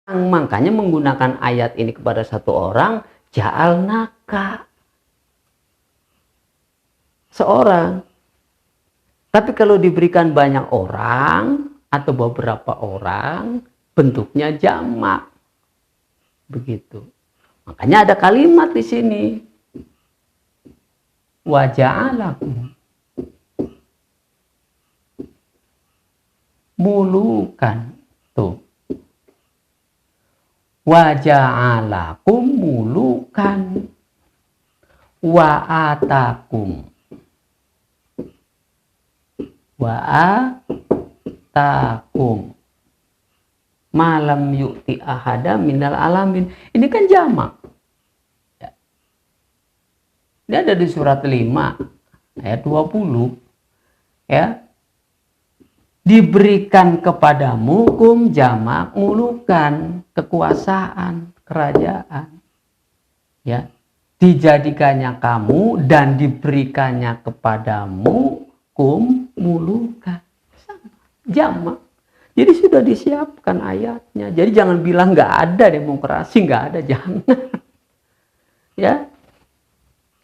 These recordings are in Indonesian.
Makanya menggunakan ayat ini kepada satu orang, ja'alnaka, seorang. Tapi kalau diberikan banyak orang atau beberapa orang, bentuknya jamak. Begitu. Makanya ada kalimat di sini. Wa ja'alakum mulukan. Tuh. Wa ja'alakum mulukan wa atakum malam yu'ti ahada minal alamin. Ini kan jamak. Ini ada di surat 5 ayat 20. Ya. Diberikan kepadamu jamak mulukan, kekuasaan, kerajaan. Ya. Dijadikannya kamu dan diberikannya kepadamu mulukan. Jamak. Jadi sudah disiapkan ayatnya. Jadi jangan bilang nggak ada demokrasi, nggak ada, jangan. Ya.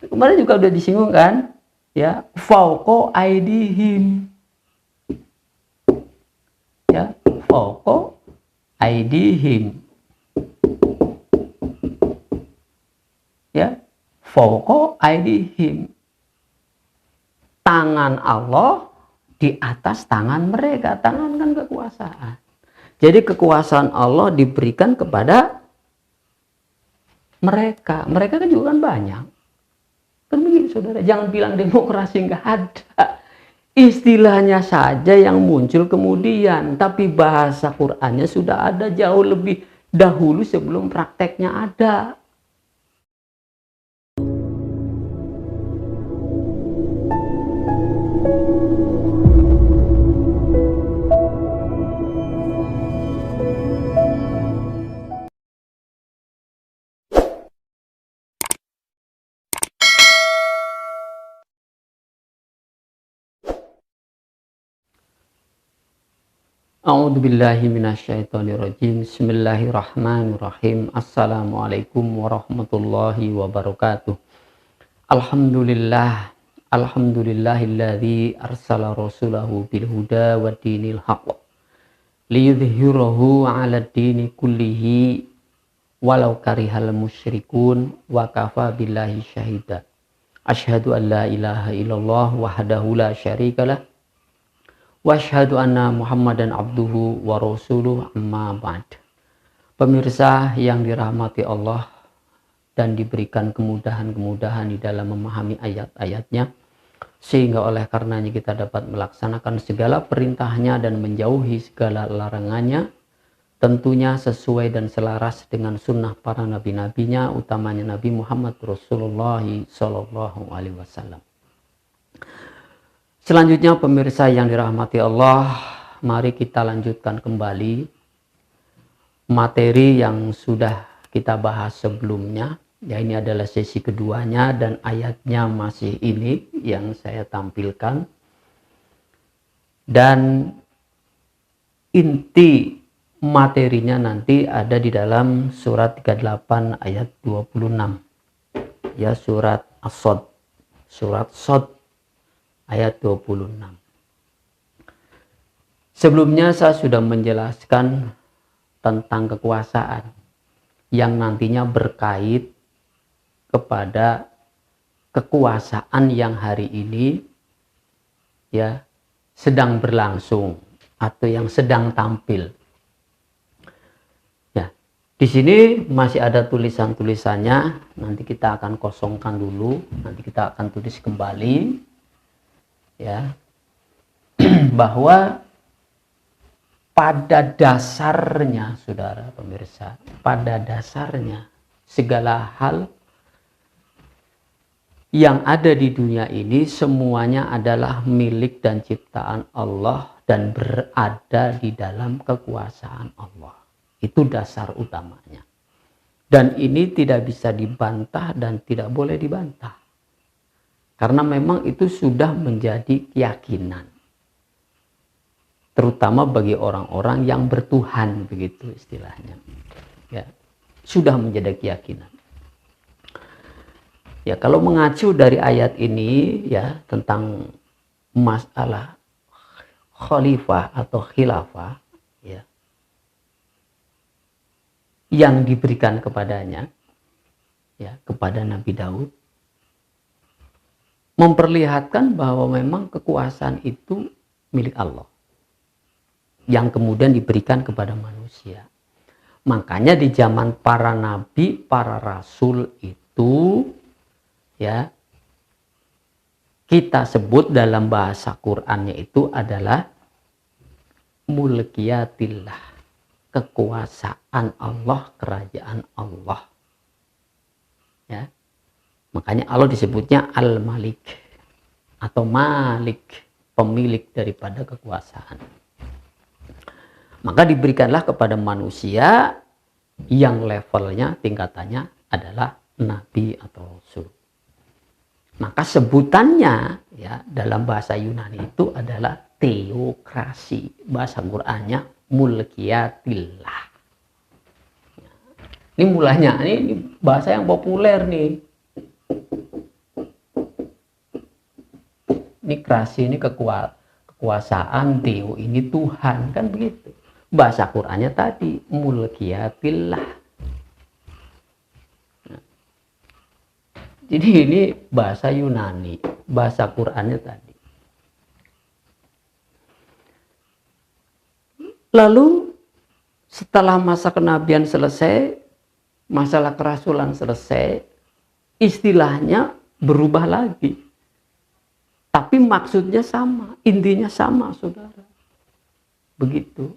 Kemarin juga udah disinggung kan? Ya, fauqa aidihim. Ya, fauqa aidihim. Ya, fauqa aidihim. Tangan Allah di atas tangan mereka. Tangan kan kekuasaan. Jadi kekuasaan Allah diberikan kepada mereka. Mereka kan juga kan banyak. Kan begitu saudara. Jangan bilang demokrasi nggak ada. Istilahnya saja yang muncul kemudian. Tapi bahasa Qur'annya sudah ada jauh lebih dahulu sebelum prakteknya ada. A'udzubillahi minasyaitonirrajim. Bismillahirrahmanirrahim. Assalamualaikum warahmatullahi wabarakatuh. Alhamdulillah. Alhamdulillahilladzi arsala rasulahu bil huda wa dinil haqq liyudhhirahu 'ala dini kullihi walau karihal musyrikun wa kafa billahi syahida. Asyhadu an la ilaha illallah wahdahu la syarikalah wa asyhadu anna Muhammadan abduhu wa rasuluh, amma ba'd. Pemirsa yang dirahmati Allah dan diberikan kemudahan-kemudahan di dalam memahami ayat-ayatnya, sehingga oleh karenanya kita dapat melaksanakan segala perintahnya dan menjauhi segala larangannya, tentunya sesuai dan selaras dengan sunnah para nabi-nabinya, utamanya Nabi Muhammad Rasulullah Sallallahu Alaihi Wasallam. Selanjutnya pemirsa yang dirahmati Allah, mari kita lanjutkan kembali materi yang sudah kita bahas sebelumnya. Ya, ini adalah sesi keduanya dan ayatnya masih ini yang saya tampilkan. Dan inti materinya nanti ada di dalam surat 38 ayat 26. Ya, surat As-Sod. Surat Sod ayat 26. Sebelumnya saya sudah menjelaskan tentang kekuasaan yang nantinya berkait kepada kekuasaan yang hari ini ya sedang berlangsung atau yang sedang tampil. Ya, di sini masih ada tulisan-tulisannya, nanti kita akan kosongkan dulu, nanti kita akan tulis kembali. Ya, bahwa pada dasarnya, saudara pemirsa, pada dasarnya segala hal yang ada di dunia ini semuanya adalah milik dan ciptaan Allah dan berada di dalam kekuasaan Allah. Itu dasar utamanya. Dan ini tidak bisa dibantah dan tidak boleh dibantah. Karena memang itu sudah menjadi keyakinan. terutama bagi orang-orang yang bertuhan, begitu istilahnya. Ya, sudah menjadi keyakinan. Ya, kalau mengacu dari ayat ini ya tentang masalah khalifah atau khilafah ya yang diberikan kepadanya ya kepada Nabi Daud, memperlihatkan bahwa memang kekuasaan itu milik Allah yang kemudian diberikan kepada manusia. Makanya di zaman para nabi, para rasul itu ya kita sebut dalam bahasa Qur'annya itu adalah mulkiyatillah, kekuasaan Allah, kerajaan Allah. Ya. Makanya Allah disebutnya Al-Malik atau Malik, pemilik daripada kekuasaan. Maka diberikanlah kepada manusia yang levelnya, tingkatannya adalah nabi atau rasul. Maka sebutannya ya dalam bahasa Yunani itu adalah teokrasi. Bahasa Qur'annya mulkiyatillah. Ini mulanya, ini bahasa yang populer nih. Ini kreasi, ini kekuasaan, Teo ini Tuhan, kan begitu. Bahasa Qur'annya tadi mulkiyatillah. Nah, jadi ini bahasa Yunani, bahasa Qur'annya tadi. Lalu setelah masa kenabian selesai, masalah kerasulan selesai, istilahnya berubah lagi. Tapi maksudnya sama, intinya sama, saudara. Begitu.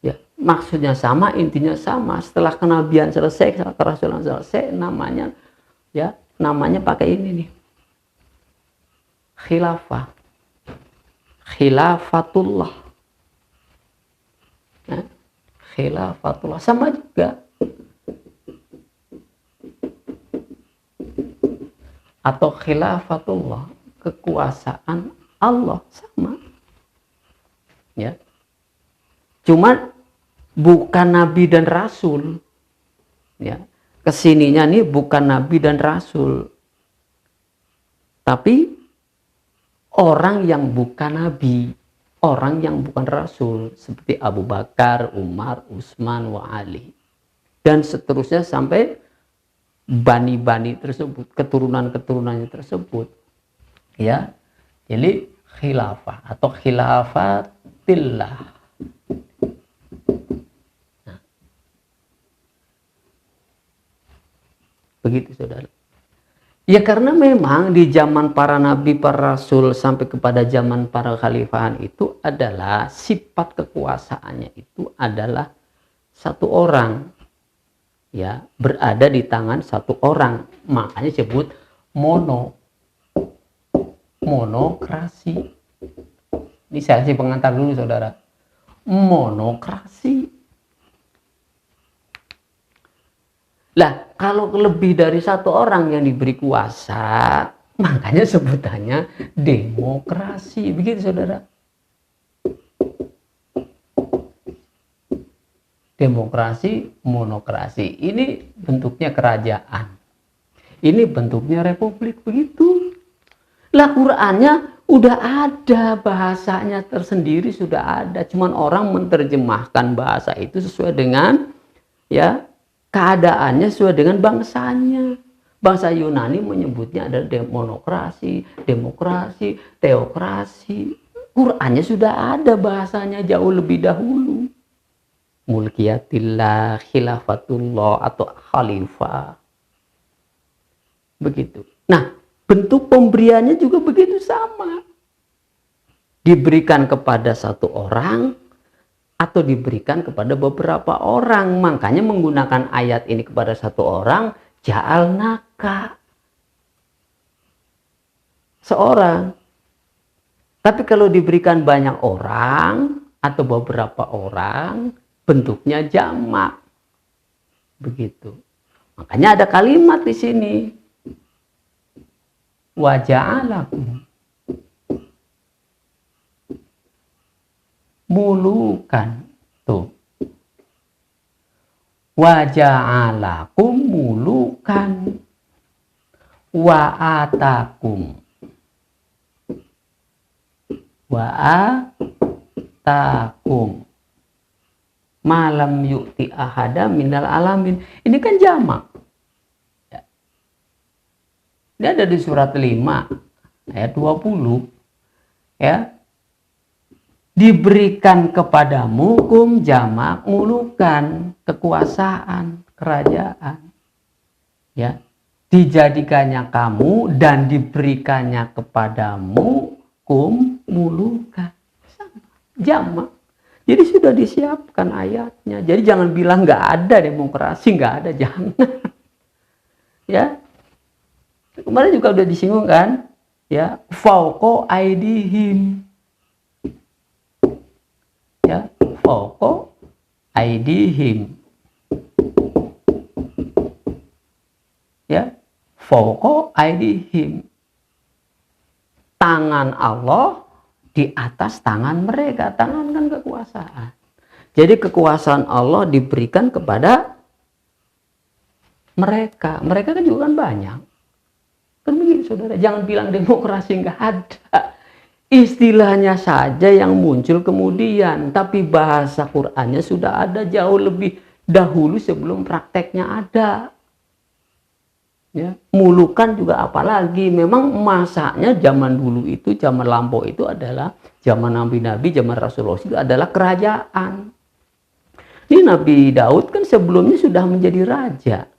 Ya, maksudnya sama, intinya sama. Setelah kenabian selesai, setelah kerasulan selesai, namanya pakai ini nih. Khilafah. Khilafatullah. Nah, khilafatullah sama juga. Atau khilafatullah, kekuasaan Allah, sama. Ya. Cuma bukan nabi dan rasul. Ya. Kesininya nih bukan nabi dan rasul. Tapi orang yang bukan nabi, orang yang bukan rasul, seperti Abu Bakar, Umar, Utsman, wa Ali. Dan seterusnya sampai bani-bani tersebut, keturunan-keturunannya tersebut. Ya. Jadi khilafah atau khilafatillah. Nah. Begitu, saudara. Ya karena memang di zaman para nabi, para rasul sampai kepada zaman para khalifahan itu adalah sifat kekuasaannya itu adalah satu orang. Ya, berada di tangan satu orang, makanya disebut monokrasi. Ini saya kasih pengantar dulu, saudara. Monokrasi. Lah, kalau lebih dari satu orang yang diberi kuasa, makanya sebutannya demokrasi. Begitu, saudara. Demokrasi, monokrasi. Ini bentuknya kerajaan. Ini bentuknya republik, begitu. Lah Qur'annya udah ada, bahasanya tersendiri sudah ada. Cuman orang menerjemahkan bahasa itu sesuai dengan ya keadaannya, sesuai dengan bangsanya. Bangsa Yunani menyebutnya adalah monokrasi, demokrasi, teokrasi. Qur'annya sudah ada bahasanya jauh lebih dahulu. Mulkiyatillah, khilafatullah atau khalifah. Begitu. Nah, bentuk pemberiannya juga begitu sama. Diberikan kepada satu orang atau diberikan kepada beberapa orang. Makanya menggunakan ayat ini kepada satu orang, ja'alnaka. Seorang. Tapi kalau diberikan banyak orang atau beberapa orang, bentuknya jamak. Begitu. Makanya ada kalimat di sini. Wa ja'alakum. mulukan. Tuh. Wa ja'alakum mulukan wa atakum malam yu'ti ahada minal alamin. Ini kan jamak. Ya. Ini ada di surat 5 ayat 20. Ya. Diberikan kepadamu jamak mulukan, kekuasaan, kerajaan. Ya. Dijadikannya kamu dan diberikannya kepadamu mulukan. Jamak. Jadi sudah disiapkan ayatnya. Jadi jangan bilang nggak ada demokrasi, nggak ada, jangan. Ya. Kemarin juga udah disinggung kan? Ya, fauqa aidihim. Ya, fauqa aidihim. Ya, fauqa aidihim. Tangan Allah di atas tangan mereka. Tangan kan kekuasaan. Jadi kekuasaan Allah diberikan kepada mereka. Mereka kan juga kan banyak. Kan begitu saudara. Jangan bilang demokrasi nggak ada. Istilahnya saja yang muncul kemudian. Tapi bahasa Qur'annya sudah ada jauh lebih dahulu sebelum prakteknya ada. Ya, mulukan juga apalagi. Memang masanya zaman dulu itu, zaman lampau itu adalah zaman Nabi-Nabi, zaman Rasulullah itu adalah kerajaan. Ini Nabi Daud kan sebelumnya sudah menjadi raja.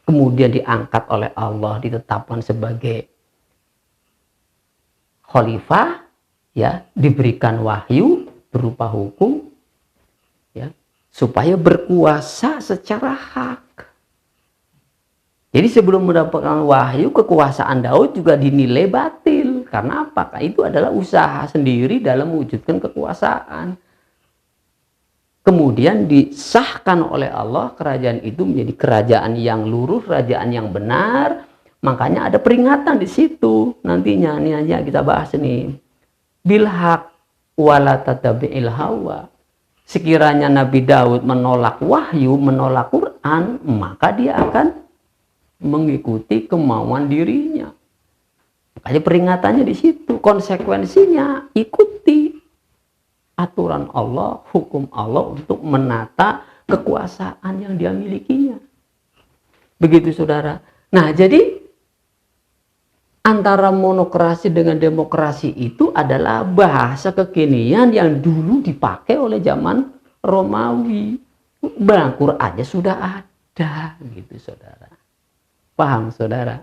Kemudian diangkat oleh Allah, ditetapkan sebagai khalifah, ya, diberikan wahyu berupa hukum, ya, supaya berkuasa secara hak. Jadi sebelum mendapatkan wahyu, kekuasaan Daud juga dinilai batil. Karena apa? Itu adalah usaha sendiri dalam mewujudkan kekuasaan. Kemudian disahkan oleh Allah, kerajaan itu menjadi kerajaan yang lurus, kerajaan yang benar. Makanya ada peringatan di situ. Nantinya, ini aja kita bahas nih. Bilhaq wala tatabi'il hawa. Sekiranya Nabi Daud menolak wahyu, menolak Quran, maka dia akan mengikuti kemauan dirinya. Makanya peringatannya di situ, konsekuensinya ikuti aturan Allah, hukum Allah untuk menata kekuasaan yang dia milikinya. Begitu saudara. Nah, jadi antara monokrasi dengan demokrasi itu adalah bahasa kekinian yang dulu dipakai oleh zaman Romawi. Bangkur aja sudah ada, gitu saudara. Paham saudara?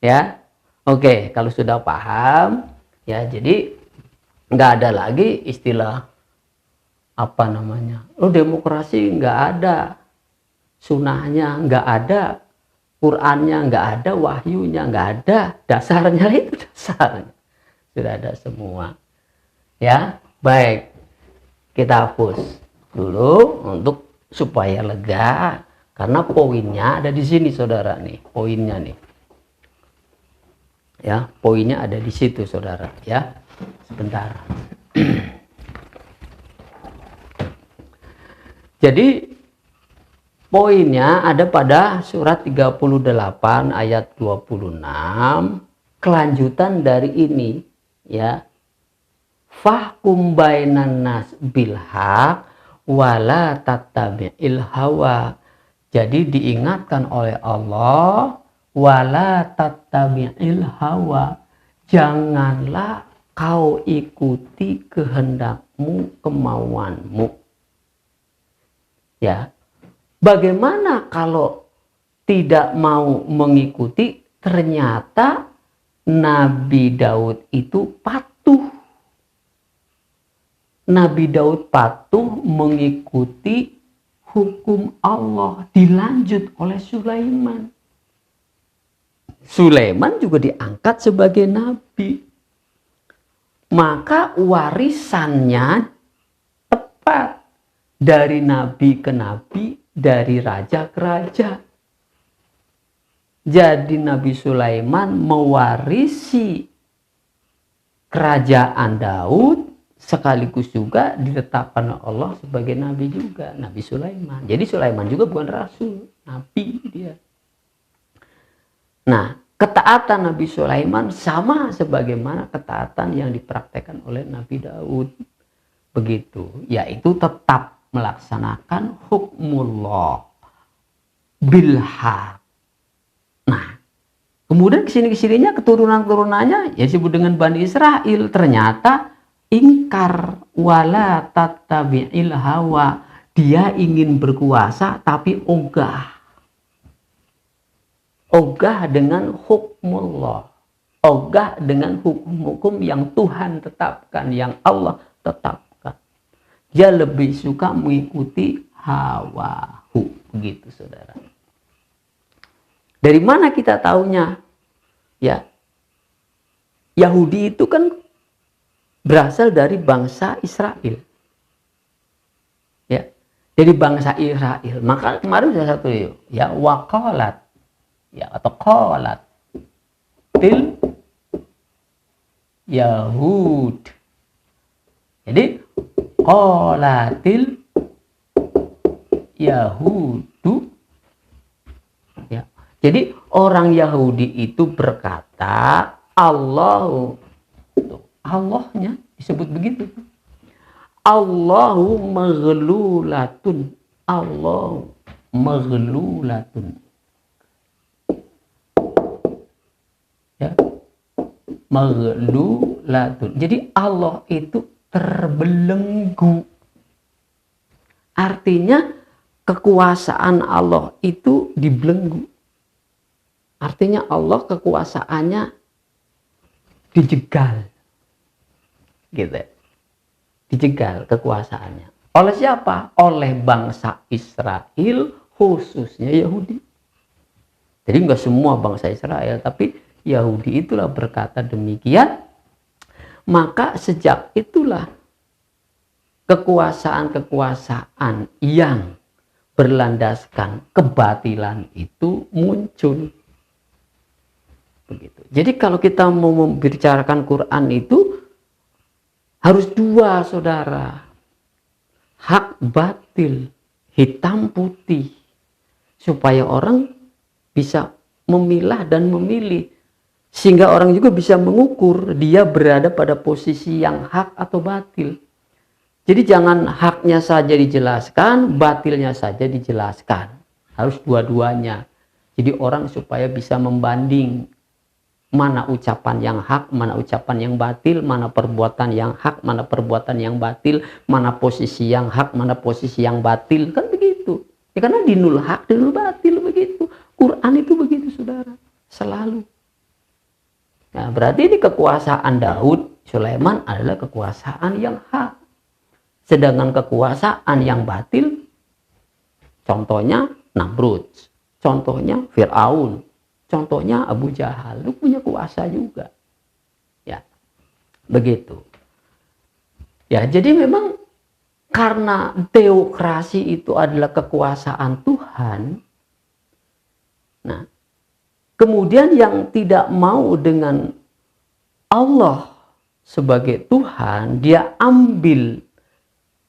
Ya, oke, kalau sudah paham, ya jadi nggak ada lagi istilah apa namanya, demokrasi nggak ada, sunahnya nggak ada, Qurannya nggak ada, wahyunya nggak ada, dasarnya itu dasarnya sudah ada semua. Ya, baik, kita hapus dulu untuk supaya lega. Karena poinnya ada di sini saudara nih, poinnya nih. Ya, poinnya ada di situ saudara, ya. Sebentar. Jadi poinnya ada pada surat 38 ayat 26, kelanjutan dari ini, ya. Fahkum bainan nas bil haq wala tattabi'il hawa. Jadi diingatkan oleh Allah, wala tattabi'il hawa, janganlah kau ikuti kehendakmu, kemauanmu. Ya, bagaimana kalau tidak mau mengikuti? Ternyata Nabi Daud itu patuh. Nabi Daud patuh mengikuti hukum Allah, dilanjut oleh Sulaiman. Sulaiman juga diangkat sebagai nabi. Maka warisannya tepat dari nabi ke nabi, dari raja ke raja. Jadi Nabi Sulaiman mewarisi kerajaan Daud sekaligus juga ditetapkan oleh Allah sebagai nabi juga, Nabi Sulaiman. Jadi Sulaiman juga bukan rasul, nabi dia. Nah, ketaatan Nabi Sulaiman sama sebagaimana ketaatan yang dipraktekkan oleh Nabi Daud. Begitu, yaitu tetap melaksanakan hukmullah bilhaq. Nah, kemudian kesini-kesininya keturunan-turunannya ya disebut dengan Bani Israel, ternyata ingkar wala tattabi'il hawa. Dia ingin berkuasa tapi ogah dengan hukmullah, ogah dengan hukum-hukum yang Tuhan tetapkan, yang Allah tetapkan. Dia lebih suka mengikuti hawahu, begitu saudara. Dari mana kita taunya? Ya, Yahudi itu kan berasal dari bangsa Israel. Ya, dari bangsa Israel. Maka kemarin saya satu ya waqalat, ya atau qalat til Yahud. Jadi qalatil Yahudu. Ya. Jadi orang Yahudi itu berkata Allahnya disebut begitu. Allahu maghlulatun. Allahu maghlulatun. Ya. Maghlulatun. Jadi Allah itu terbelenggu. Artinya kekuasaan Allah itu dibelenggu. Artinya Allah kekuasaannya dijegal. Gitu. Dijegal kekuasaannya. Oleh siapa? Oleh bangsa Israel, khususnya Yahudi. Jadi enggak semua bangsa Israel, tapi Yahudi itulah berkata demikian. Maka sejak itulah kekuasaan-kekuasaan yang berlandaskan kebatilan itu muncul. Begitu. Jadi kalau kita mau membicarakan Quran itu harus dua, saudara. Hak batil, hitam putih. Supaya orang bisa memilah dan memilih. Sehingga orang juga bisa mengukur dia berada pada posisi yang hak atau batil. Jadi jangan haknya saja dijelaskan, batilnya saja dijelaskan. Harus dua-duanya. Jadi orang supaya bisa membanding mana ucapan yang hak, mana ucapan yang batil, mana perbuatan yang hak, mana perbuatan yang batil, mana posisi yang hak, mana posisi yang batil. Kan begitu. Ya karena dinul hak, dinul batil begitu. Quran itu begitu, saudara. Selalu. Nah, berarti ini kekuasaan Daud, Sulaiman adalah kekuasaan yang hak. Sedangkan kekuasaan yang batil, contohnya Namrud, contohnya Fir'aun, contohnya Abu Jahal, itu punya kuasa juga. Ya, begitu. Ya, jadi memang karena teokrasi itu adalah kekuasaan Tuhan. Nah, kemudian yang tidak mau dengan Allah sebagai Tuhan, dia ambil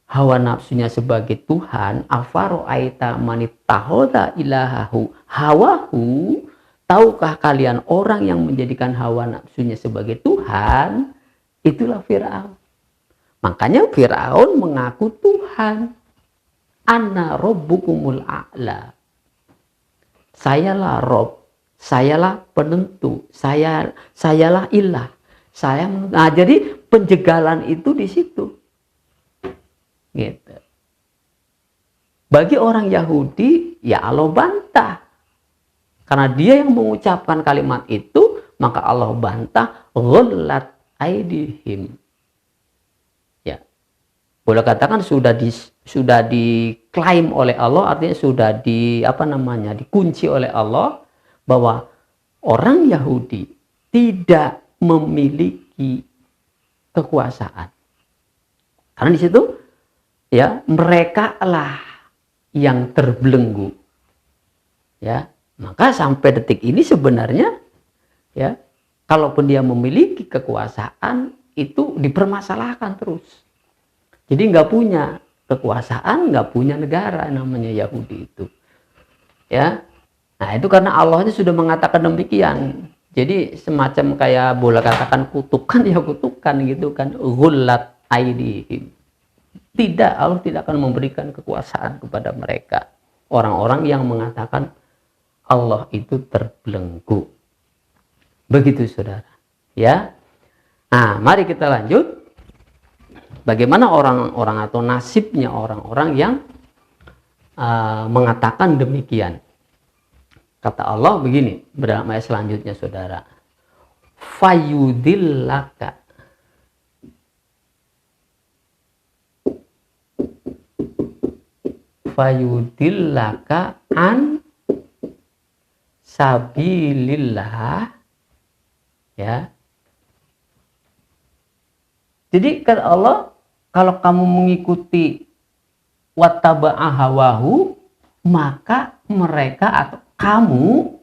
hawa nafsunya sebagai Tuhan. Afaro'aita manittahoda ilahahu hawahu. Tahukah kalian orang yang menjadikan hawa nafsunya sebagai Tuhan? Itulah Fir'aun. Makanya Fir'aun mengaku Tuhan. Ana rabbukumul a'la. Sayalah Rob, sayalah penentu, sayalah ilah. Nah, jadi penjegalan itu di situ. Gitu. Bagi orang Yahudi, ya Allah bantah. Karena dia yang mengucapkan kalimat itu, maka Allah bantah, ghullat aidihim. Ya. Boleh katakan sudah diklaim oleh Allah, artinya sudah dikunci oleh Allah bahwa orang Yahudi tidak memiliki kekuasaan. Karena di situ ya mereka lah yang terbelenggu. Ya, maka sampai detik ini sebenarnya ya kalaupun dia memiliki kekuasaan itu dipermasalahkan terus. Jadi nggak punya kekuasaan, nggak punya negara namanya Yahudi itu. Ya, nah itu karena Allah itu sudah mengatakan demikian. Jadi semacam kayak boleh katakan kutukan ya kutukan gitu kan. Ghullat aidihim. Tidak, Allah tidak akan memberikan kekuasaan kepada mereka. Orang-orang yang mengatakan Allah itu terbelenggu. Begitu saudara. Ya. Nah, mari kita lanjut. Bagaimana orang-orang atau nasibnya orang-orang yang mengatakan demikian. Kata Allah begini, dalam ayat selanjutnya saudara. Fayudillaka. Fayudillaka an sabilillah. Ya. Jadi kata Allah, kalau kamu mengikuti wattaba'a hawahu, maka mereka atau kamu,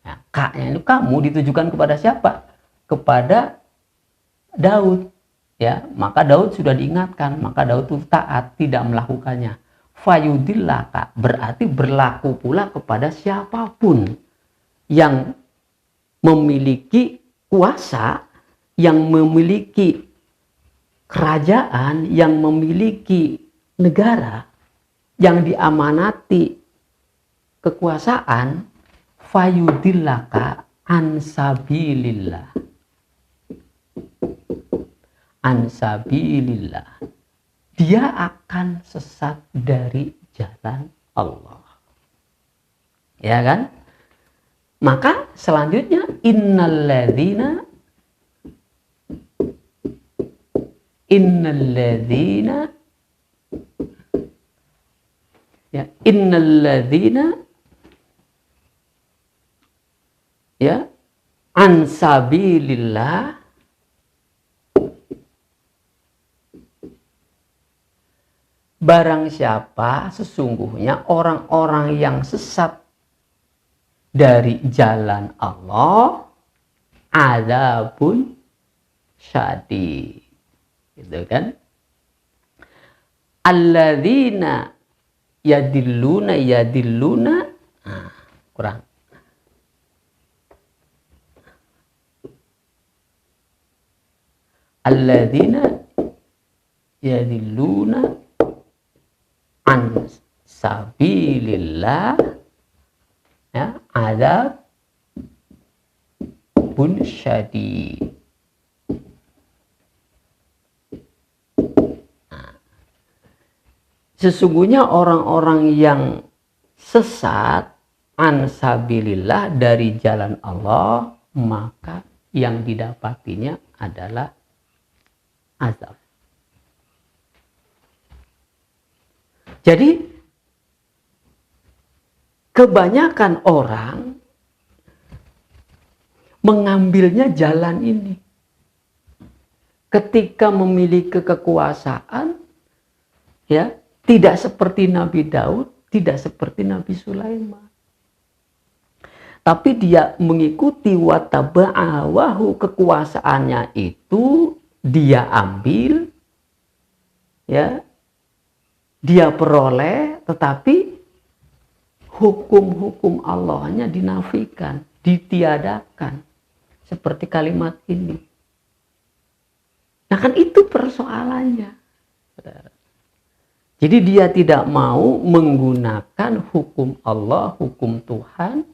ya, kaknya itu kamu ditujukan kepada siapa? Kepada Daud. Ya, maka Daud sudah diingatkan, maka Daud itu taat, tidak melakukannya. Fayudillaka berarti berlaku pula kepada siapapun yang memiliki kuasa, yang memiliki kerajaan, yang memiliki negara, yang diamanati kekuasaan, fayudillaka ansabilillah. Ansabilillah. Dia akan sesat dari jalan Allah. Ya kan? Maka selanjutnya innalladzina ya innalladzina ya ansabilillah barang siapa sesungguhnya orang-orang yang sesat dari jalan Allah adzabun syadid, gitu kan? Alladzina yadilluna nah, kurang. Alladzina yadilluna an sabilillah ya adzab bun syadid. Sesungguhnya orang-orang yang sesat an sabilillah dari jalan Allah, maka yang didapatinya adalah azab. Jadi kebanyakan orang mengambilnya jalan ini. Ketika memiliki kekuasaan, ya, tidak seperti Nabi Daud, tidak seperti Nabi Sulaiman. Tapi dia mengikuti wataba'awahu, kekuasaannya itu dia ambil, ya, dia peroleh, tetapi hukum-hukum Allahnya dinafikan, ditiadakan. Seperti kalimat ini. Nah kan itu persoalannya. Jadi dia tidak mau menggunakan hukum Allah, hukum Tuhan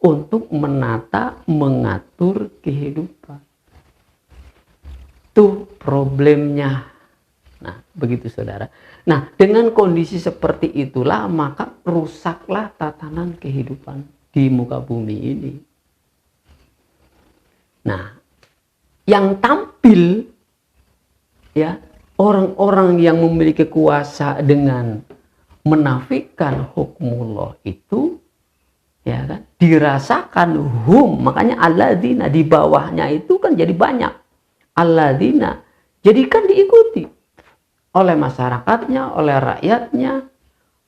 untuk menata, mengatur kehidupan. Itu problemnya. Nah, begitu saudara. Nah, dengan kondisi seperti itulah maka rusaklah tatanan kehidupan di muka bumi ini. Nah, yang tampil ya orang-orang yang memiliki kuasa dengan menafikan hukmullah itu ya kan dirasakan makanya alladzina di bawahnya itu kan jadi banyak alladzina, jadi kan diikuti oleh masyarakatnya, oleh rakyatnya,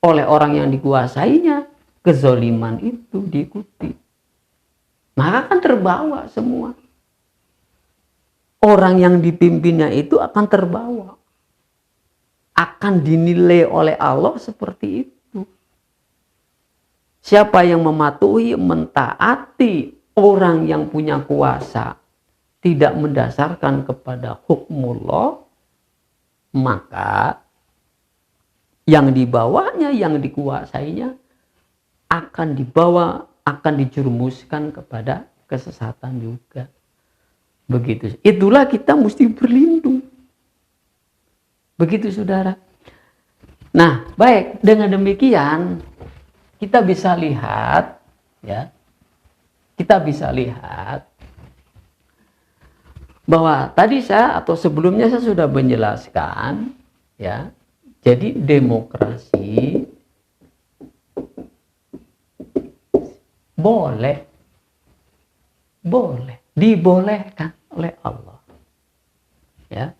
oleh orang yang dikuasainya, kezoliman itu diikuti, maka kan terbawa semua. orang yang dipimpinnya itu akan terbawa, akan dinilai oleh Allah seperti itu. Siapa yang mematuhi, mentaati orang yang punya kuasa, tidak mendasarkan kepada hukmullah, maka yang di bawahnya, yang dikuasainya akan dibawa, akan dijerumuskan kepada kesesatan juga. Begitu. Itulah kita mesti berlindung. Begitu, saudara. Nah, baik, dengan demikian kita bisa lihat, ya, kita bisa lihat bahwa tadi saya atau sebelumnya saya sudah menjelaskan, ya. Jadi demokrasi boleh dibolehkan oleh Allah, ya,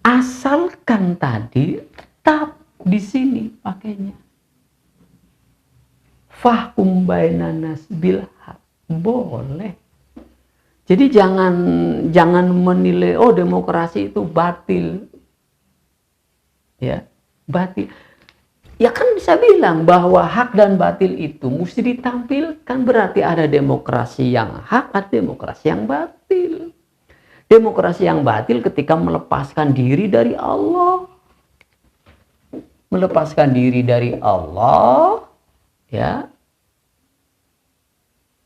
asalkan tadi tetap di sini pakainya fahkum bainan nas bil haq, boleh. Jadi jangan menilai oh demokrasi itu batil, ya, batil. Ya kan bisa bilang bahwa hak dan batil itu mesti ditampilkan, berarti ada demokrasi yang hak, ada demokrasi yang batil. Demokrasi yang batil ketika melepaskan diri dari Allah. Melepaskan diri dari Allah, ya,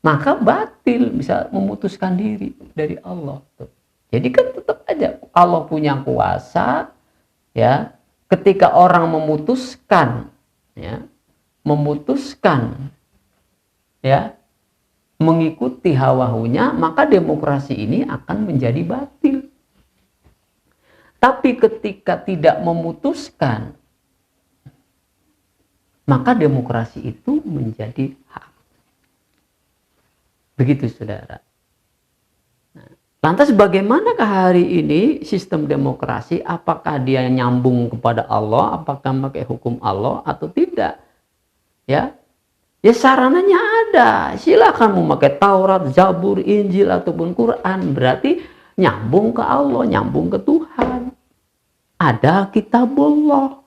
maka batil, bisa memutuskan diri dari Allah. Jadi kan tetap aja Allah punya kuasa, ya. Ketika orang memutuskan, ya, ya, mengikuti hawa-hawanya, maka demokrasi ini akan menjadi batil. Tapi ketika tidak memutuskan, maka demokrasi itu menjadi hak. Begitu, saudara. Lantas bagaimanakah hari ini sistem demokrasi? Apakah dia nyambung kepada Allah? Apakah pakai hukum Allah atau tidak? Ya, ya sarananya ada. Silakan memakai Taurat, Zabur, Injil ataupun Quran. Berarti nyambung ke Allah, nyambung ke Tuhan. Ada kitabullah.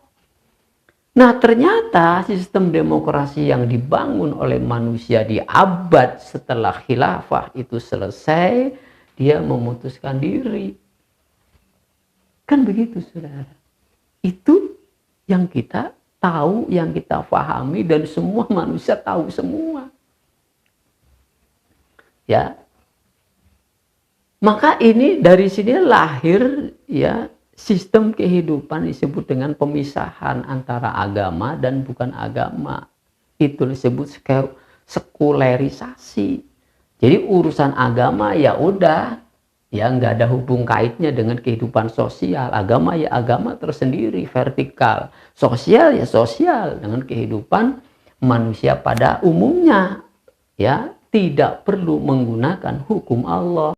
Nah, ternyata sistem demokrasi yang dibangun oleh manusia di abad setelah khilafah itu selesai, dia memutuskan diri. Kan begitu, saudara. Itu yang kita tahu, yang kita pahami, dan semua manusia tahu semua. Ya. Maka ini dari sini lahir, ya, sistem kehidupan disebut dengan pemisahan antara agama dan bukan agama. Itu disebut sekulerisasi. Jadi urusan agama ya udah, ya nggak ada hubung kaitnya dengan kehidupan sosial. Agama ya agama tersendiri, vertikal. Sosial ya sosial dengan kehidupan manusia pada umumnya. Ya, tidak perlu menggunakan hukum Allah.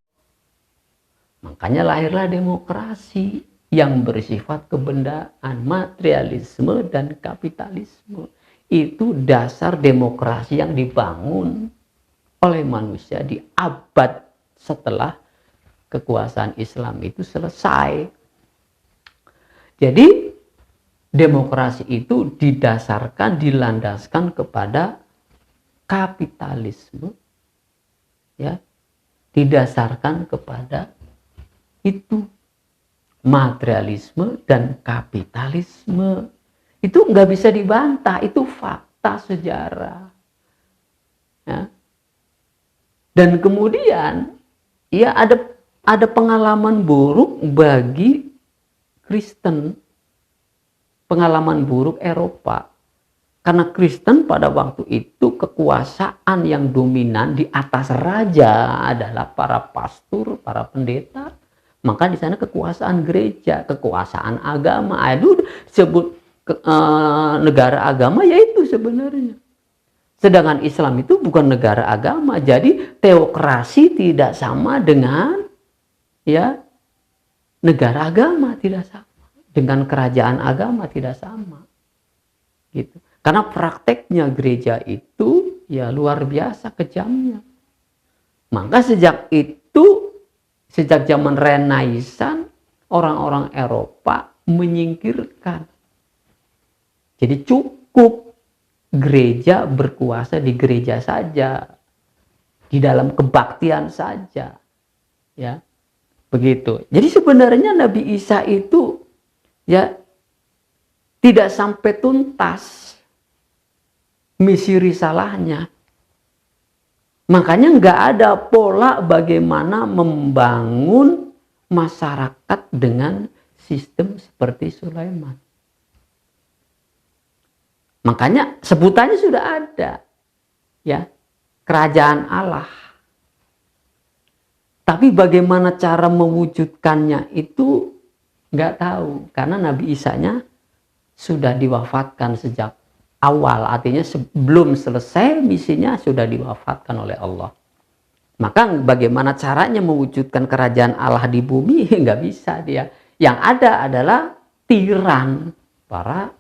Makanya lahirlah demokrasi yang bersifat kebendaan, materialisme dan kapitalisme. Itu dasar demokrasi yang dibangun oleh manusia di abad setelah kekuasaan Islam itu selesai. Jadi demokrasi itu didasarkan, dilandaskan kepada kapitalisme, ya, didasarkan kepada itu materialisme dan kapitalisme. Itu nggak bisa dibantah, itu fakta sejarah. Ya. Dan kemudian ya ada pengalaman buruk bagi Kristen, pengalaman buruk Eropa, karena Kristen pada waktu itu kekuasaan yang dominan di atas raja adalah para pastor, para pendeta. Maka di sana kekuasaan gereja, kekuasaan agama. Aduh, sebut negara agama yaitu sebenarnya. Sedangkan Islam itu bukan negara agama, jadi teokrasi tidak sama dengan, ya, negara agama, tidak sama dengan kerajaan agama, tidak sama, gitu. Karena prakteknya gereja itu ya luar biasa kejamnya. Maka sejak itu Sejak zaman Renaissance, orang-orang Eropa menyingkirkan. Jadi cukup gereja berkuasa di gereja saja, di dalam kebaktian saja, ya begitu. Jadi sebenarnya Nabi Isa itu ya tidak sampai tuntas misi risalahnya. Makanya nggak ada pola bagaimana membangun masyarakat dengan sistem seperti Sulaiman. Makanya sebutannya sudah ada, ya, kerajaan Allah. Tapi bagaimana cara mewujudkannya itu nggak tahu, karena Nabi Isa-nya sudah diwafatkan sejak awal, artinya sebelum selesai misinya sudah diwafatkan oleh Allah. Maka bagaimana caranya mewujudkan kerajaan Allah di bumi? Nggak bisa dia. Yang ada adalah tiran, para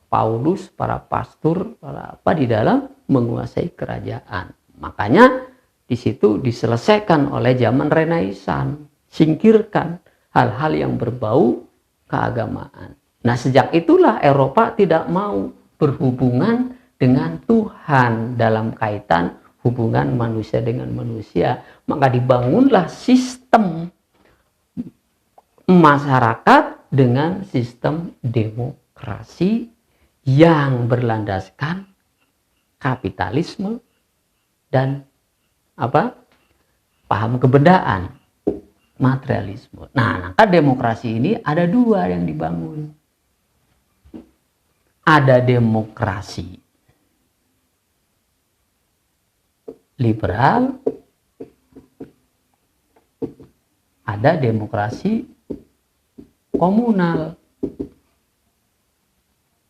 Paulus, para pastor, para apa di dalam menguasai kerajaan. Makanya di situ diselesaikan oleh zaman Renaissance, singkirkan hal-hal yang berbau keagamaan. Nah, sejak itulah Eropa tidak mau berhubungan dengan Tuhan dalam kaitan hubungan manusia dengan manusia. Maka dibangunlah sistem masyarakat dengan sistem demokrasi yang berlandaskan kapitalisme dan paham kebendaan, materialisme. Nah, maka demokrasi ini ada dua yang dibangun. Ada demokrasi liberal, ada demokrasi komunal.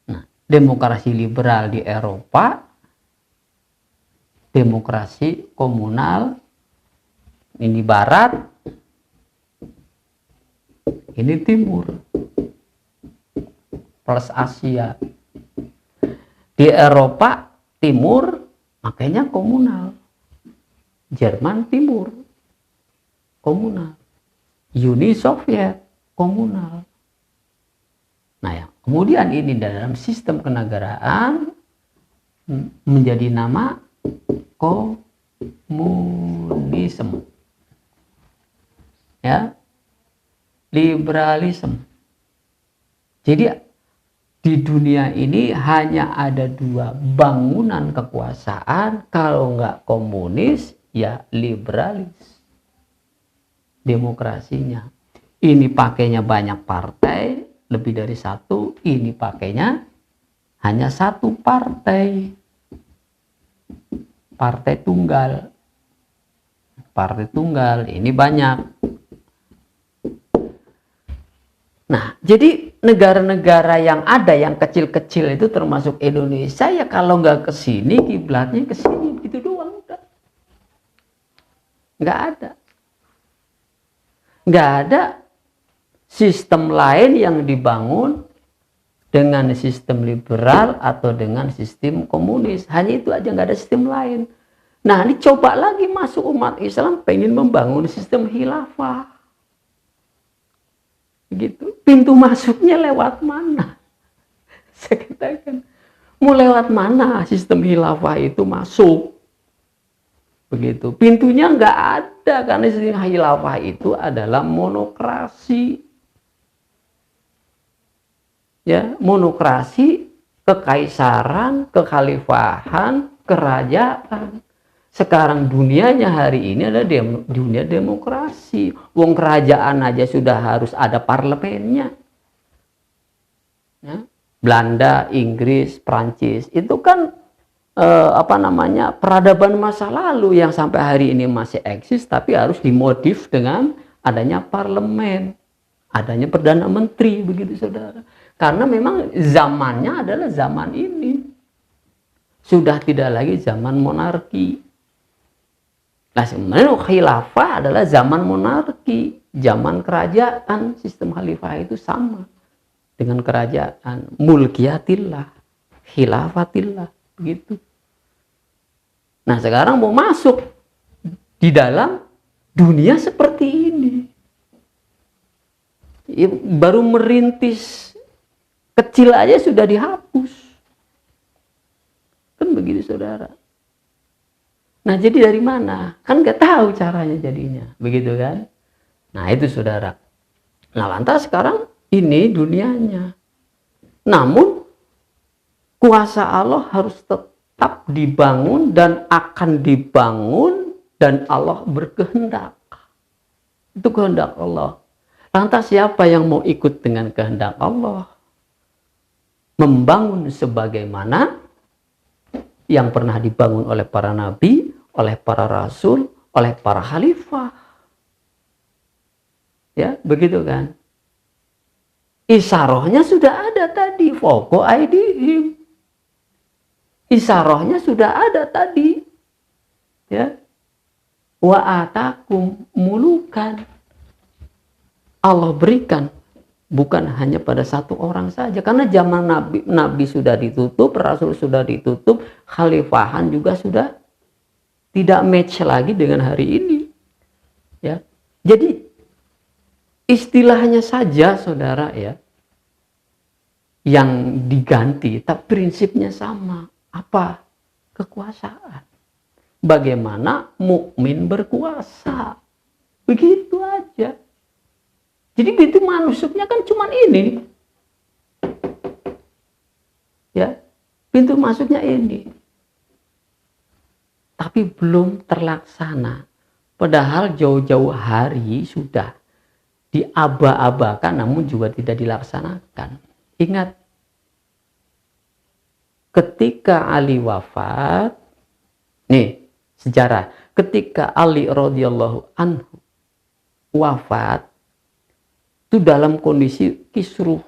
Nah, demokrasi liberal di Eropa, demokrasi komunal ini barat, ini timur, plus Asia. Di Eropa timur makanya komunal, Jerman timur komunal, Uni Soviet komunal. Nah, ya, kemudian ini dalam sistem kenegaraan menjadi nama komunisme, ya, liberalisme. Jadi di dunia ini hanya ada dua bangunan kekuasaan, kalau nggak komunis ya liberalis demokrasinya. Ini pakainya banyak partai, lebih dari satu, ini pakainya hanya satu partai. Partai tunggal. Partai tunggal ini banyak. Nah, jadi negara-negara yang ada yang kecil-kecil itu termasuk Indonesia, ya kalau nggak ke sini kiblatnya ke sini, begitu doang udah. Nggak ada. Nggak ada sistem lain yang dibangun dengan sistem liberal atau dengan sistem komunis. Hanya itu aja, nggak ada sistem lain. Nah, ini coba lagi masuk umat Islam pengen membangun sistem khilafah. Begitu. Pintu masuknya lewat mana? Saya katakan, mau lewat mana sistem khilafah itu masuk? Begitu. Pintunya nggak ada, karena sistem khilafah itu adalah monokrasi. Ya, monokrasi, kekaisaran, kekhalifahan, kerajaan. Sekarang dunianya hari ini adalah dunia demokrasi. Wong kerajaan aja sudah harus ada parlemennya. Ya. Belanda, Inggris, Prancis itu kan peradaban masa lalu yang sampai hari ini masih eksis, tapi harus dimodif dengan adanya parlemen, adanya perdana menteri, begitu saudara. Karena memang zamannya adalah zaman ini, sudah tidak lagi zaman monarki. Nah, sebenarnya khilafah adalah zaman monarki, zaman kerajaan. Sistem khalifah itu sama dengan kerajaan, mulkiyatillah, khilafatillah, begitu. Nah, sekarang mau masuk di dalam Dunia seperti ini. Ya, baru merintis kecil aja sudah dihapus. Kan begitu saudara. Nah jadi dari mana? Kan gak tahu caranya jadinya. Begitu kan? Nah itu saudara. Nah lantas sekarang ini dunianya. Namun kuasa Allah harus tetap dibangun dan akan dibangun dan Allah berkehendak. Itu kehendak Allah. Lantas siapa yang mau ikut dengan kehendak Allah? Membangun sebagaimana yang pernah dibangun oleh para nabi, oleh para rasul, oleh para khalifah. Ya, begitu kan? Isarohnya sudah ada tadi, foko aidihim. Isarohnya sudah ada tadi. Ya. Wa atakum mulukan. Allah berikan bukan hanya pada satu orang saja, karena zaman nabi sudah ditutup, rasul sudah ditutup, khalifahan juga sudah tidak match lagi dengan hari ini. Ya. Jadi istilahnya saja saudara ya yang diganti, tapi prinsipnya sama. Apa? Kekuasaan. Bagaimana mukmin berkuasa. Begitu aja. Jadi pintu masuknya kan cuma ini. Ya, pintu masuknya ini. Tapi belum terlaksana. Padahal jauh-jauh hari sudah diaba-abakan namun juga tidak dilaksanakan. Ingat, ketika Ali wafat, nih sejarah, ketika Ali radhiyallahu anhu wafat, itu dalam kondisi kisruh,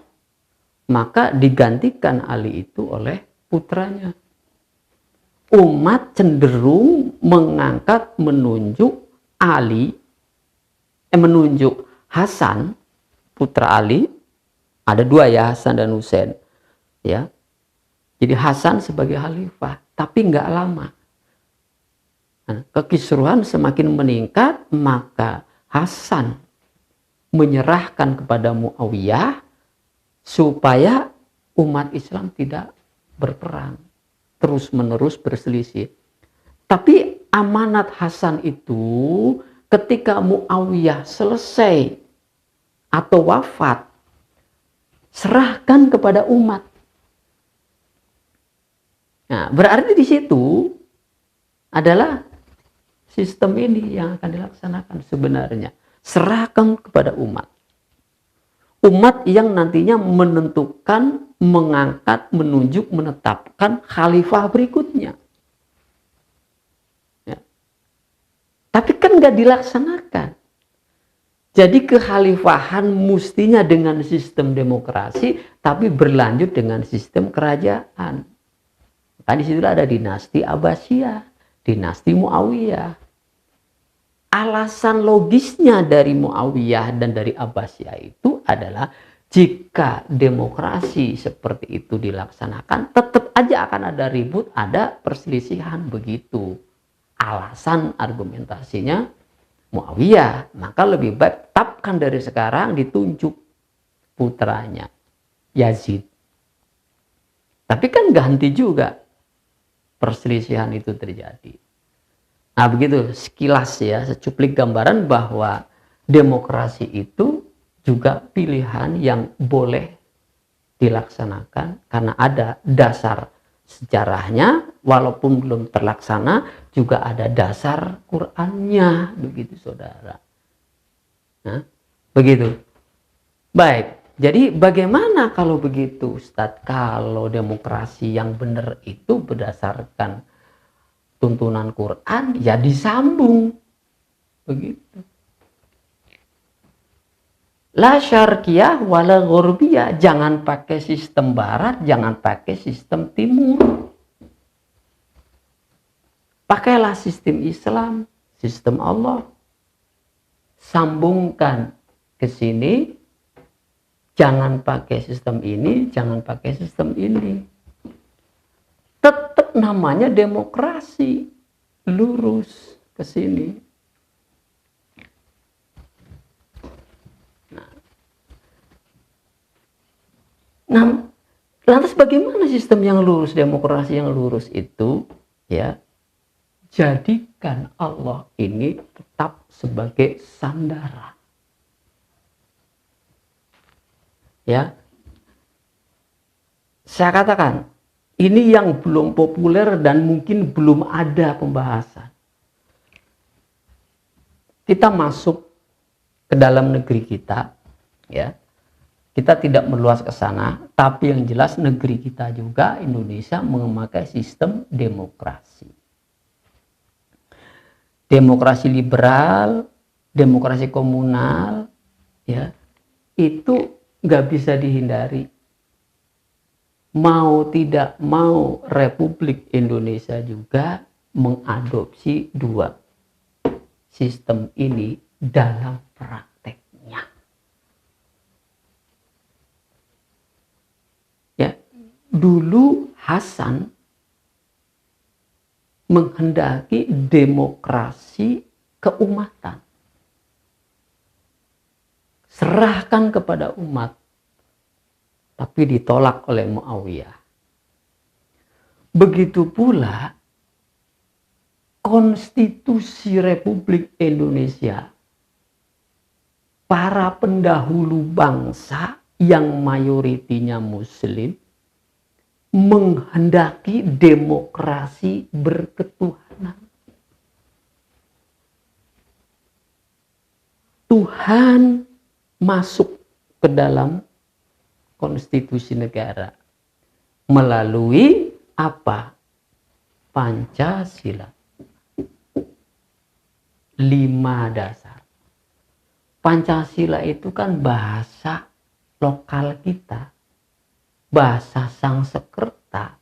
maka digantikan Ali itu oleh putranya. Umat cenderung mengangkat, menunjuk Ali, menunjuk Hasan, putra Ali. Ada dua ya, Hasan dan Husain. Ya, jadi Hasan sebagai khalifah, tapi nggak lama. Nah, kekisruhan semakin meningkat, maka Hasan menyerahkan kepada Muawiyah supaya umat Islam tidak berperang, terus-menerus berselisih. Tapi amanat Hasan itu ketika Muawiyah selesai atau wafat, serahkan kepada umat. Nah, berarti di situ adalah sistem ini yang akan dilaksanakan sebenarnya. Serahkan kepada umat. Umat yang nantinya menentukan, mengangkat, menunjuk, menetapkan khalifah berikutnya. Ya. Tapi kan nggak dilaksanakan. Jadi kekhalifahan mestinya dengan sistem demokrasi, tapi berlanjut dengan sistem kerajaan. Kan di situ ada dinasti Abbasiyah, dinasti Muawiyah. Alasan logisnya dari Muawiyah dan dari Abbasiyah itu adalah jika demokrasi seperti itu dilaksanakan, tetap aja akan ada ribut, ada perselisihan begitu. Alasan argumentasinya Muawiyah, maka lebih baik tetapkan dari sekarang ditunjuk putranya Yazid. Tapi kan ganti juga perselisihan itu terjadi. Nah begitu sekilas ya, secuplik gambaran bahwa demokrasi itu juga pilihan yang boleh dilaksanakan karena ada dasar sejarahnya, walaupun belum terlaksana juga ada dasar Qur'annya, begitu saudara. Nah, begitu. Baik, jadi bagaimana kalau begitu Ustadz? Kalau demokrasi yang benar itu berdasarkan tuntunan Quran, ya disambung. Begitu. La syarqiyah wala ghurbiyah. Jangan pakai sistem barat, jangan pakai sistem timur. Pakailah sistem Islam, sistem Allah. Sambungkan ke sini. Jangan pakai sistem ini, jangan pakai sistem ini. Tetap namanya demokrasi, lurus ke sini. Nah, lantas bagaimana sistem yang lurus, demokrasi yang lurus itu? Ya, jadikan Allah ini tetap sebagai sandara. Ya, saya katakan ini yang belum populer dan mungkin belum ada pembahasan. Kita masuk ke dalam negeri kita, ya. Kita tidak meluas ke sana, tapi yang jelas negeri kita juga, Indonesia, memakai sistem demokrasi. Demokrasi liberal, demokrasi komunal, ya, itu nggak bisa dihindari. Mau tidak mau Republik Indonesia juga mengadopsi dua sistem ini dalam prakteknya. Ya, dulu Hasan menghendaki demokrasi keumatan. Serahkan kepada umat. Tapi ditolak oleh Muawiyah. Begitu pula konstitusi Republik Indonesia. Para pendahulu bangsa yang mayoritinya Muslim menghendaki demokrasi berketuhanan. Tuhan masuk ke dalam konstitusi negara melalui apa? Pancasila. 5 dasar. Pancasila itu kan bahasa lokal kita, bahasa Sangsekerta.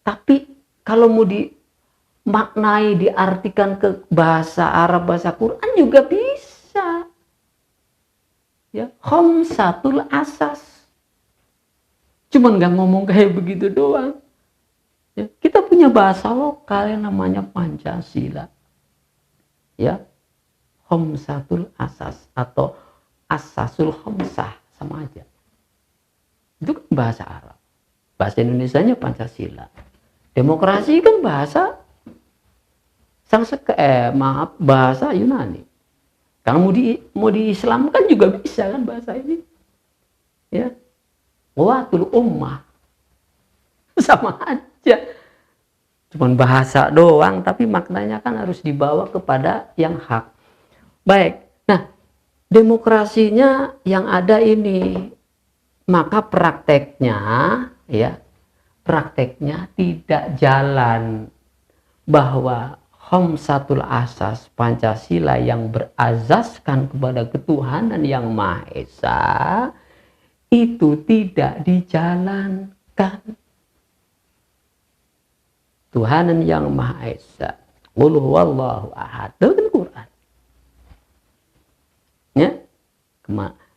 Tapi kalau mau dimaknai, diartikan ke bahasa Arab, bahasa Quran juga bisa. Ya, khamsatul asas. Cuman nggak ngomong kayak begitu doang. Ya, kita punya bahasa lokal yang namanya Pancasila. Ya, khamsatul asas atau asasul khamsah, sama aja. Itu kan bahasa Arab. Bahasa Indonesianya Pancasila. Demokrasi kan bahasa bahasa Yunani. Kalau mau diislamkan juga bisa kan bahasa ini. Ya. Watul ummah. Sama aja. Cuman bahasa doang, tapi maknanya kan harus dibawa kepada yang hak. Baik. Nah, demokrasinya yang ada ini, maka prakteknya tidak jalan, bahwa khamsatul asas Pancasila yang berazaskan kepada ketuhanan yang Maha Esa itu tidak dijalankan. Tuhanan yang Maha Esa, qul huwallahu ahad, itu kan Quran.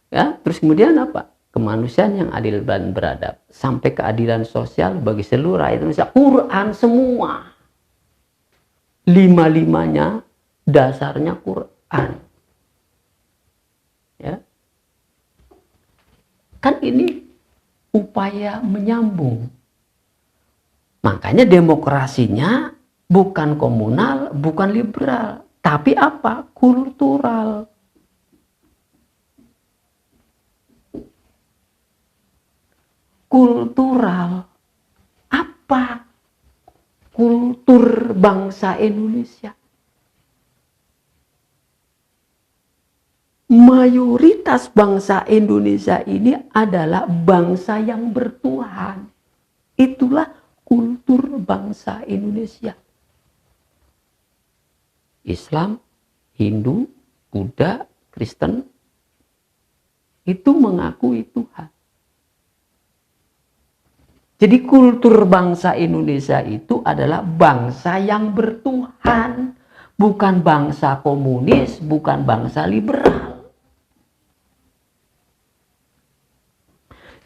Ya, terus kemudian apa? Kemanusiaan yang adil dan beradab, sampai keadilan sosial bagi seluruh rakyat Indonesia. Quran semua. 5-5-nya dasarnya Quran. Ya. Kan ini upaya menyambung. Makanya demokrasinya bukan komunal, bukan liberal, tapi apa? Kultural. Kultural. Apa kultur bangsa Indonesia? Mayoritas bangsa Indonesia ini adalah bangsa yang bertuhan. Itulah kultur bangsa Indonesia. Islam, Hindu, Buddha, Kristen, itu mengakui Tuhan. Jadi kultur bangsa Indonesia itu adalah bangsa yang bertuhan. Bukan bangsa komunis, bukan bangsa liberal.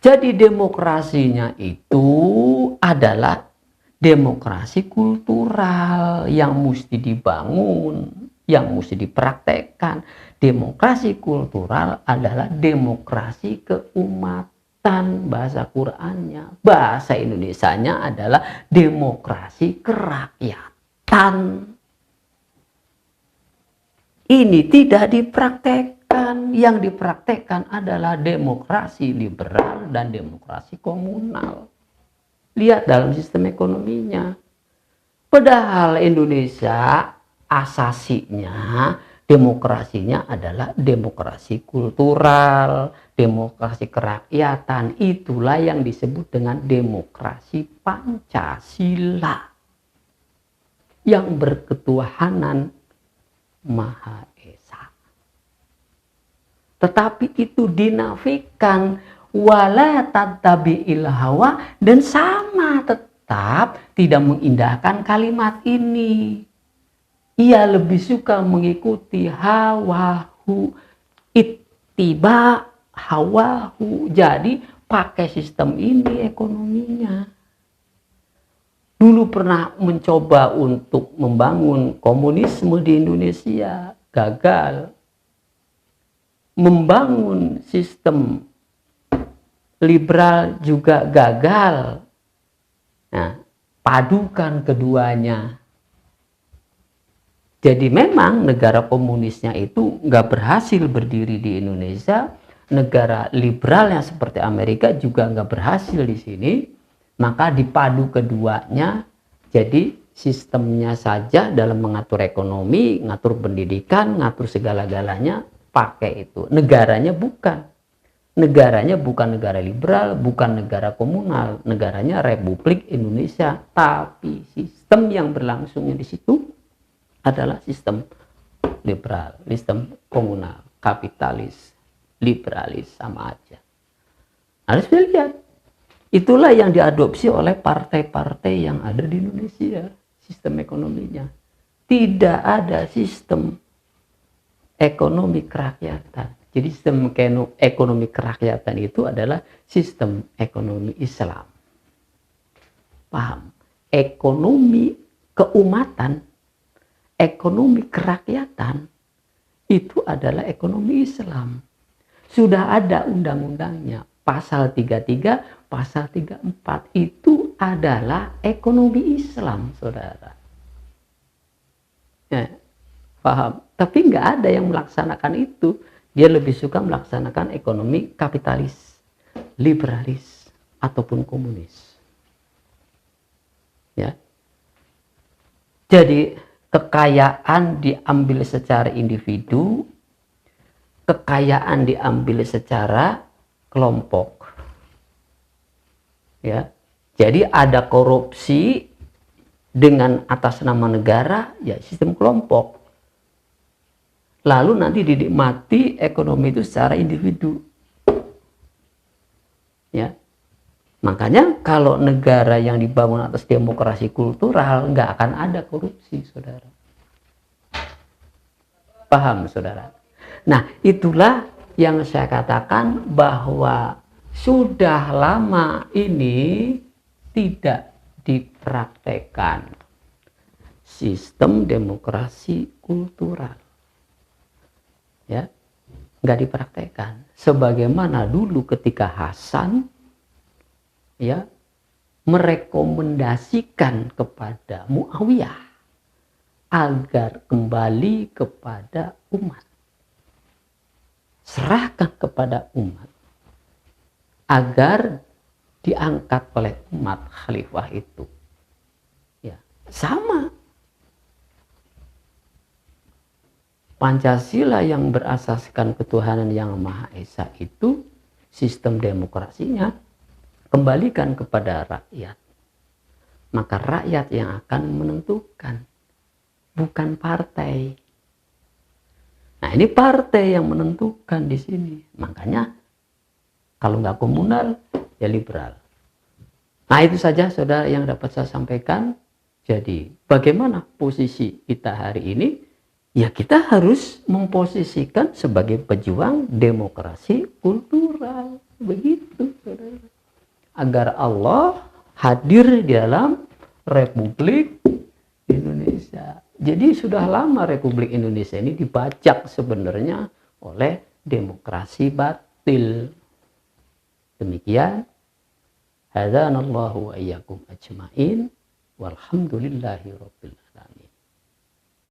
Jadi demokrasinya itu adalah demokrasi kultural yang mesti dibangun, yang mesti dipraktekkan. Demokrasi kultural adalah demokrasi keumatan. bahasa Qur'annya, bahasa Indonesianya adalah demokrasi kerakyatan. Ini tidak dipraktekkan. Yang dipraktekkan adalah demokrasi liberal dan demokrasi komunal. Lihat dalam sistem ekonominya. Padahal Indonesia asasinya, demokrasinya adalah demokrasi kultural, demokrasi kerakyatan. Itulah yang disebut dengan demokrasi Pancasila yang berketuhanan Maha Esa. Tetapi itu dinafikan, wala tattabi'il hawa, dan sama tetap tidak mengindahkan kalimat ini. Ia lebih suka mengikuti hawahu, ittiba hawahu. Jadi pakai sistem ini ekonominya. Dulu pernah mencoba untuk membangun komunisme di Indonesia, gagal. Membangun sistem liberal juga gagal. Nah, padukan keduanya. Jadi memang negara komunisnya itu nggak berhasil berdiri di Indonesia. Negara liberal yang seperti Amerika juga nggak berhasil di sini. Maka dipadu keduanya. Jadi sistemnya saja dalam mengatur ekonomi, ngatur pendidikan, ngatur segala-galanya pakai itu. Negaranya bukan. Negaranya bukan negara liberal, bukan negara komunal. Negaranya Republik Indonesia. Tapi sistem yang berlangsungnya di situ adalah sistem liberal, sistem komunal, kapitalis, liberalis, sama aja. Harus dilihat. Itulah yang diadopsi oleh partai-partai yang ada di Indonesia, sistem ekonominya. Tidak ada sistem ekonomi kerakyatan. Jadi sistem ekonomi kerakyatan itu adalah sistem ekonomi Islam. Paham? Ekonomi keumatan, ekonomi kerakyatan itu adalah ekonomi Islam. Sudah ada undang-undangnya. Pasal 33, pasal 34 itu adalah ekonomi Islam, saudara. Ya, paham? Tapi nggak ada yang melaksanakan itu. Dia lebih suka melaksanakan ekonomi kapitalis, liberalis, ataupun komunis. Ya. Jadi kekayaan diambil secara individu, kekayaan diambil secara kelompok. Ya. Jadi ada korupsi dengan atas nama negara, ya sistem kelompok. Lalu nanti dinikmati ekonomi itu secara individu. Ya. Makanya kalau negara yang dibangun atas demokrasi kultural nggak akan ada korupsi, saudara. Paham, saudara? Nah, itulah yang saya katakan bahwa sudah lama ini tidak dipraktekkan sistem demokrasi kultural. Ya, nggak dipraktekkan. Sebagaimana dulu ketika Hasan ya merekomendasikan kepada Muawiyah agar kembali kepada umat, serahkan kepada umat agar diangkat oleh umat khalifah itu. Ya, sama. Pancasila yang berasaskan ketuhanan yang Maha Esa itu sistem demokrasinya kembalikan kepada rakyat. Maka rakyat yang akan menentukan, bukan partai. Nah, ini partai yang menentukan di sini. Makanya kalau nggak komunal, ya liberal. Nah, itu saja saudara yang dapat saya sampaikan. Jadi bagaimana posisi kita hari ini? Ya kita harus memposisikan sebagai pejuang demokrasi kultural. Begitu, saudara. Agar Allah hadir di dalam Republik Indonesia. Jadi sudah lama Republik Indonesia ini dibajak sebenarnya oleh demokrasi batil. Demikian. Hadzanallahu wa iyyakum ajmain. Walhamdulillahi rabbil